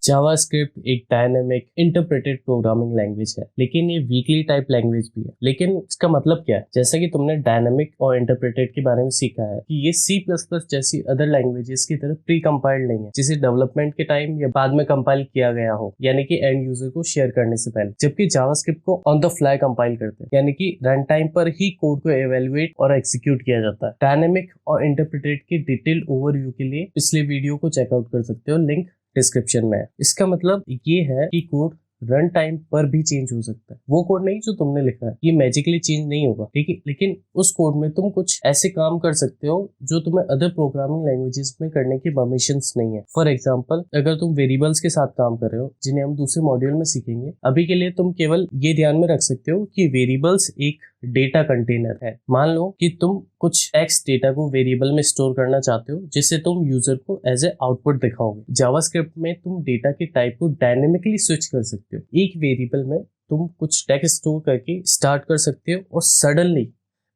JavaScript एक dynamic interpreted programming language है, लेकिन ये वीकली टाइप लैंग्वेज भी है। लेकिन इसका मतलब क्या है? जैसा कि तुमने डायनेमिक और इंटरप्रेटेड के बारे में सीखा है कि ये सी प्लस प्लस जैसी अदर लैंग्वेजेस की तरह प्री कंपाइल्ड नहीं है, जिसे डेवलपमेंट के टाइम या बाद में कंपाइल किया गया हो, यानी कि एंड यूजर को शेयर करने से पहले। जबकि जावास्क्रिप्ट को ऑन द फ्लाई कंपाइल करते हैं, यानी कि रन टाइम पर ही कोड को एवेल्युएट और एग्जीक्यूट किया जाता है। डायनेमिक और इंटरप्रेटेड के डिटेल ओवरव्यू के लिए पिछले वीडियो को चेकआउट कर सकते हो, लिंक डिस्क्रिप्शन में है। इसका मतलब ये है कि कोड रन टाइम पर भी चेंज हो सकता है। वो कोड नहीं जो तुमने लिखा है, ये मैजिकली चेंज नहीं होगा, ठीक है। लेकिन उस कोड में तुम कुछ ऐसे काम कर सकते हो जो तुम्हें अदर प्रोग्रामिंग लैंग्वेजेस में करने की परमिशंस नहीं है। फॉर एग्जांपल, अगर तुम वेरिएबल्स के साथ काम कर रहे हो, जिन्हें हम दूसरे मॉड्यूल में सीखेंगे, अभी के लिए तुम केवल ये ध्यान में रख सकते हो कि वेरिएबल्स एक डेटा कंटेनर है। मान लो कि तुम कुछ टेक्स्ट डेटा को वेरिएबल में स्टोर करना चाहते हो, जिसे तुम यूजर को एज ए आउटपुट दिखाओगे। जावास्क्रिप्ट में तुम डेटा के टाइप को डायनेमिकली स्विच कर सकते हो। एक वेरिएबल में तुम कुछ टेक्स्ट स्टोर करके स्टार्ट कर सकते हो और सडनली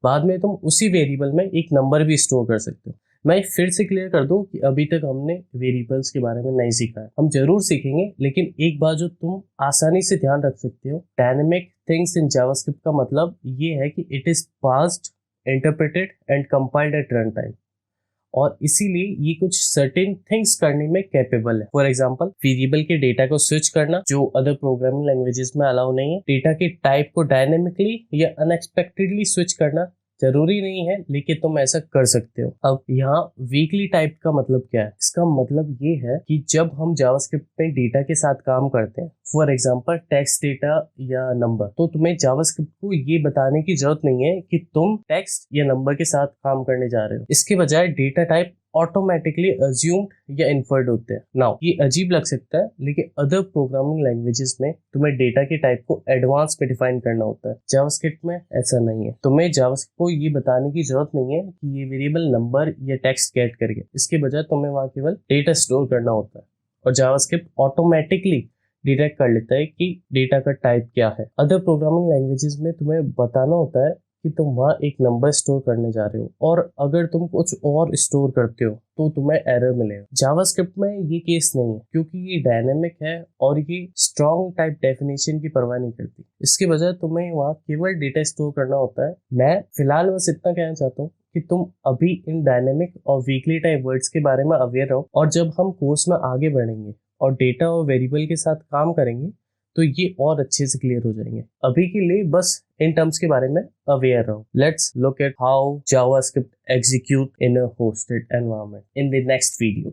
बाद में तुम उसी वेरिएबल में एक नंबर भी स्टोर कर सकते हो। मैं फिर से क्लियर कर दूं कि अभी तक हमने वेरिएबल्स के बारे में नहीं सीखा है। हम जरूर सीखेंगे, लेकिन एक बात जो तुम आसानी से ध्यान रख सकते हो, डायनेमिक थिंग्स इन जावास्क्रिप्ट का मतलब ये है कि it is parsed, interpreted and compiled at run time, और इसीलिए ये कुछ सर्टेन थिंग्स करने में कैपेबल है। फॉर एग्जांपल, वेरिएबल के डेटा को स्विच करना, जो अदर प्रोग्रामिंग लैंग्वेजेस में अलाउ नहीं है। डेटा के टाइप को डायनेमिकली या अनएक्सपेक्टेडली स्विच करना जरूरी नहीं है, लेकिन तुम ऐसा कर सकते हो। अब यहाँ वीकली टाइप का मतलब क्या है? इसका मतलब ये है कि जब हम जावास्क्रिप्ट में डेटा के साथ काम करते हैं, फॉर एग्जांपल टेक्स्ट डेटा या नंबर, तो तुम्हें जावास्क्रिप्ट को ये बताने की जरूरत नहीं है कि तुम टेक्स्ट या नंबर के साथ काम करने जा रहे हो। इसके बजाय डेटा टाइप ऑटोमेटिकली अज्यूम्ड या इन्फर्ड होते हैं। नाउ ये अजीब लग सकता है, लेकिन अदर प्रोग्रामिंग लैंग्वेजेस में तुम्हें डेटा के टाइप को एडवांस में डिफाइन करना होता है। जावास्क्रिप्ट में ऐसा नहीं है। तुम्हें जावास्क्रिप्ट को ये बताने की जरूरत नहीं है कि ये वेरिएबल नंबर या टेक्स्ट गेट करेगा। इसके बजाय तुम्हें वहां केवल डेटा स्टोर करना होता है, और जावास्क्रिप्ट ऑटोमेटिकली डिटेक्ट कर लेता है कि डेटा का टाइप क्या है। अदर प्रोग्रामिंग लैंग्वेजेस में तुम्हें बताना होता है कि तुम वहाँ एक नंबर स्टोर करने जा रहे हो, और अगर तुम कुछ और स्टोर करते हो तो तुम्हें एरर मिलेगा। जावास्क्रिप्ट में ये केस नहीं है, क्योंकि ये डायनेमिक है और ये स्ट्रॉन्ग टाइप डेफिनेशन की परवाह नहीं करती। इसके बजाय तुम्हें वहाँ केवल डेटा स्टोर करना होता है। मैं फिलहाल बस इतना कहना चाहता हूँ कि तुम अभी इन डायनेमिक और वीकली टाइप वर्ड्स के बारे में अवेयर रहो, और जब हम कोर्स में आगे बढ़ेंगे और डेटा और वेरिएबल के साथ काम करेंगे तो ये और अच्छे से क्लियर हो जाएंगे। अभी के लिए बस इन टर्म्स के बारे में अवेयर रहो। Let's look at how JavaScript execute in a hosted environment in the next video.